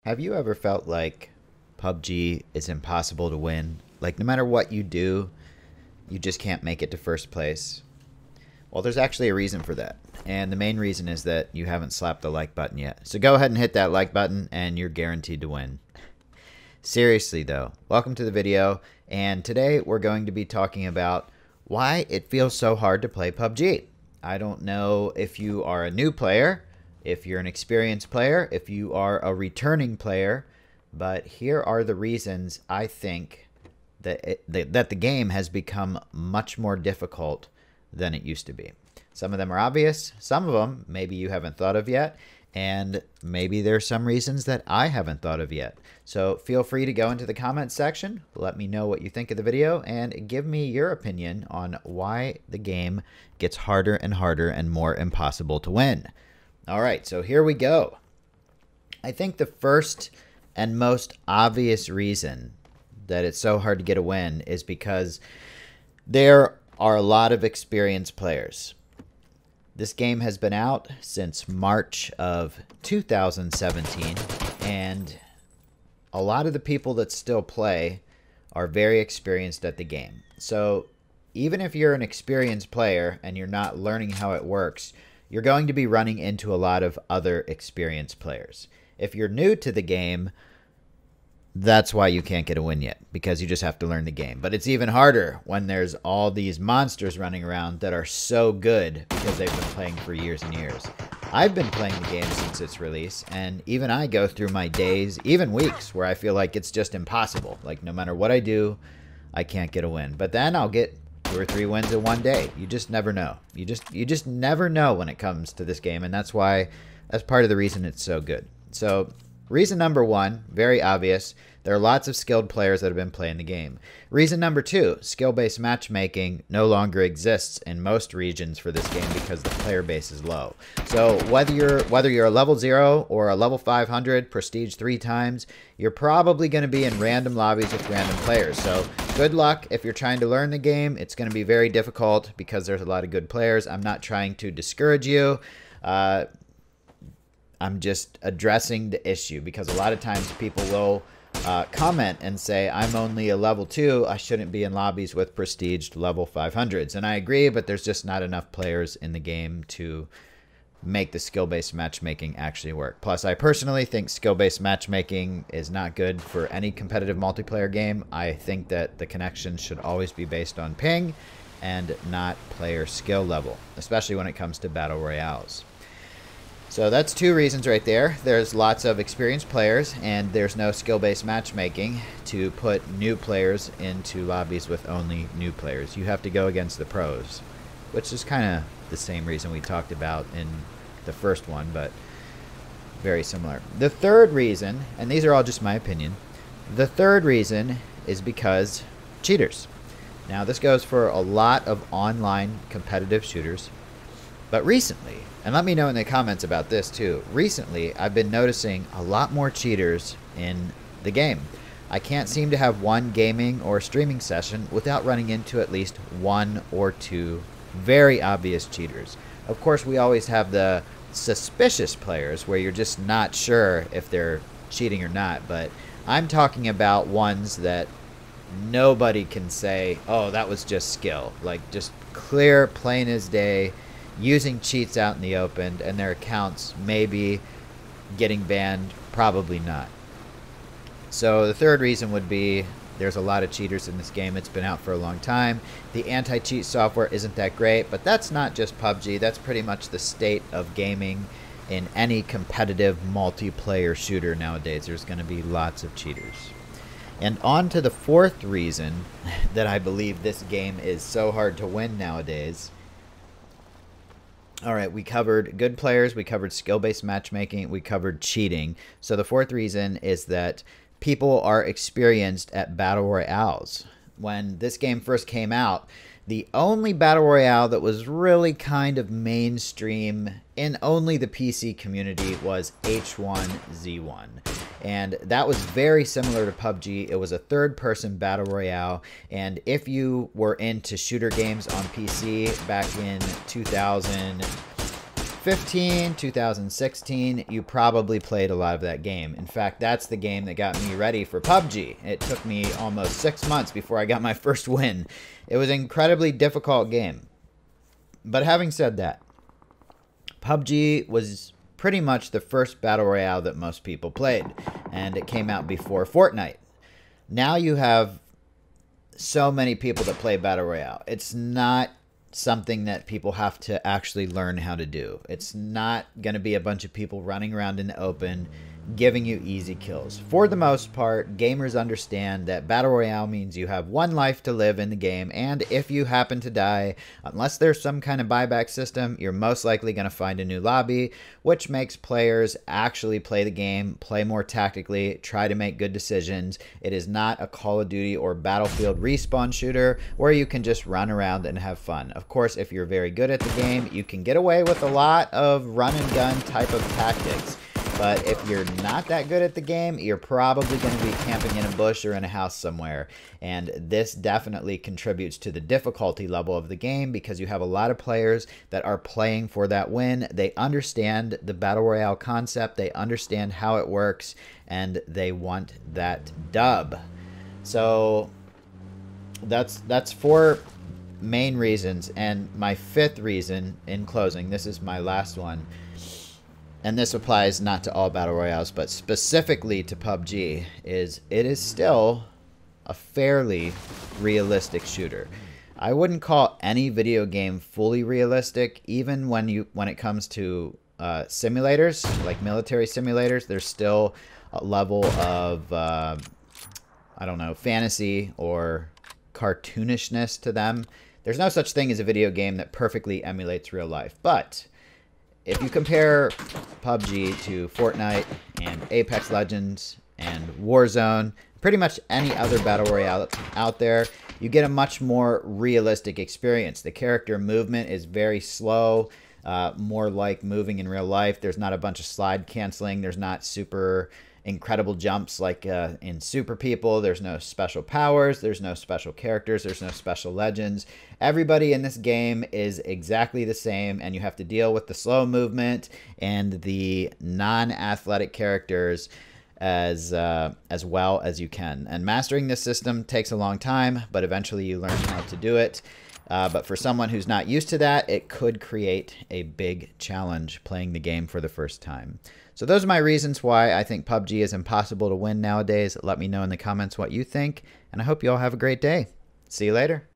Have you ever felt like PUBG is impossible to win? Like no matter what you do, you just can't make it to first place? Well, there's actually a reason for that. And the main reason is that you haven't slapped the like button yet. So go ahead and hit that like button and you're guaranteed to win. Seriously though, welcome to the video. And today we're going to be talking about why it feels so hard to play PUBG. I don't know if you are a new player, if you're an experienced player, if you are a returning player, but here are the reasons I think that the game has become much more difficult than it used to be. Some of them are obvious, some of them maybe you haven't thought of yet, and maybe there's some reasons that I haven't thought of yet. So feel free to go into the comments section, let me know what you think of the video, and give me your opinion on why the game gets harder and harder and more impossible to win. All right, so here we go. I think the first and most obvious reason that it's so hard to get a win is because there are a lot of experienced players. This game has been out since March of 2017, and a lot of the people that still play are very experienced at the game. So even if you're an experienced player and you're not learning how it works, you're going to be running into a lot of other experienced players. If you're new to the game, that's why you can't get a win yet, because you just have to learn the game. But it's even harder when there's all these monsters running around that are so good because they've been playing for years and years. I've been playing the game since its release, and even I go through my days, even weeks, where I feel like it's just impossible. Like no matter what I do, I can't get a win. But then I'll get 2 or 3 wins in one day. You just never know. You just never know when it comes to this game, and that's part of the reason it's so good. So reason number 1, very obvious, there are lots of skilled players that have been playing the game. Reason number 2, skill-based matchmaking no longer exists in most regions for this game because the player base is low. So whether you're a level 0 or a level 500, prestige 3 times, you're probably going to be in random lobbies with random players. So good luck if you're trying to learn the game. It's going to be very difficult because there's a lot of good players. I'm not trying to discourage you. I'm just addressing the issue because a lot of times people will comment and say, I'm only a level 2, I shouldn't be in lobbies with prestiged level 500s. And I agree, but there's just not enough players in the game to make the skill-based matchmaking actually work. Plus, I personally think skill-based matchmaking is not good for any competitive multiplayer game. I think that the connection should always be based on ping and not player skill level, especially when it comes to battle royales. So that's 2 reasons right there. There's lots of experienced players, and there's no skill-based matchmaking to put new players into lobbies with only new players. You have to go against the pros, which is kind of the same reason we talked about in the first one, but very similar. The third reason, and these are all just my opinion, the third reason is because cheaters. Now this goes for a lot of online competitive shooters, but recently, and let me know in the comments about this too, recently I've been noticing a lot more cheaters in the game. I can't seem to have one gaming or streaming session without running into at least 1 or 2 very obvious cheaters. Of course, we always have the suspicious players where you're just not sure if they're cheating or not, but I'm talking about ones that nobody can say, oh, that was just skill. Like just clear, plain as day, using cheats out in the open, and their accounts maybe getting banned, probably not. So the third reason would be there's a lot of cheaters in this game. It's been out for a long time. The anti-cheat software isn't that great, but that's not just PUBG. That's pretty much the state of gaming in any competitive multiplayer shooter nowadays. There's going to be lots of cheaters. And on to the 4th reason that I believe this game is so hard to win nowadays. All right, we covered good players, we covered skill-based matchmaking, we covered cheating. So the 4th reason is that people are experienced at battle royales. When this game first came out, the only battle royale that was really kind of mainstream in only the PC community was H1Z1. And that was very similar to PUBG. It was a third-person battle royale, and if you were into shooter games on PC back in 2015, 2015, 2016, you probably played a lot of that game. In fact, that's the game that got me ready for PUBG. It took me almost 6 months before I got my first win. It was an incredibly difficult game. But having said that, PUBG was pretty much the first battle royale that most people played, and it came out before Fortnite. Now you have so many people that play battle royale. It's not something that people have to actually learn how to do. It's not going to be a bunch of people running around in the open giving you easy kills. For the most part, gamers understand that battle royale means you have one life to live in the game, and if you happen to die, unless there's some kind of buyback system, you're most likely going to find a new lobby, which makes players actually play the game, play more tactically, try to make good decisions. It is not a Call of Duty or Battlefield respawn shooter where you can just run around and have fun. Of course, if you're very good at the game, you can get away with a lot of run and gun type of tactics. But if you're not that good at the game, you're probably going to be camping in a bush or in a house somewhere. And this definitely contributes to the difficulty level of the game because you have a lot of players that are playing for that win. They understand the Battle Royale concept, they understand how it works, and they want that dub. So that's 4 main reasons. And my 5th reason, in closing, this is my last one, and this applies not to all battle royales, but specifically to PUBG, is it is still a fairly realistic shooter. I wouldn't call any video game fully realistic, even when it comes to simulators, like military simulators. There's still a level of, I don't know, fantasy or cartoonishness to them. There's no such thing as a video game that perfectly emulates real life, but if you compare PUBG to Fortnite and Apex Legends and Warzone, pretty much any other battle royale out there, you get a much more realistic experience. The character movement is very slow, more like moving in real life. There's not a bunch of slide canceling. There's not super incredible jumps like in Super People. There's no special powers. There's no special characters. There's no special legends. Everybody in this game is exactly the same, and you have to deal with the slow movement and the non-athletic characters as well as you can. And mastering this system takes a long time, but eventually you learn how to do it. But for someone who's not used to that, it could create a big challenge playing the game for the first time. So those are my reasons why I think PUBG is impossible to win nowadays. Let me know in the comments what you think, and I hope you all have a great day. See you later.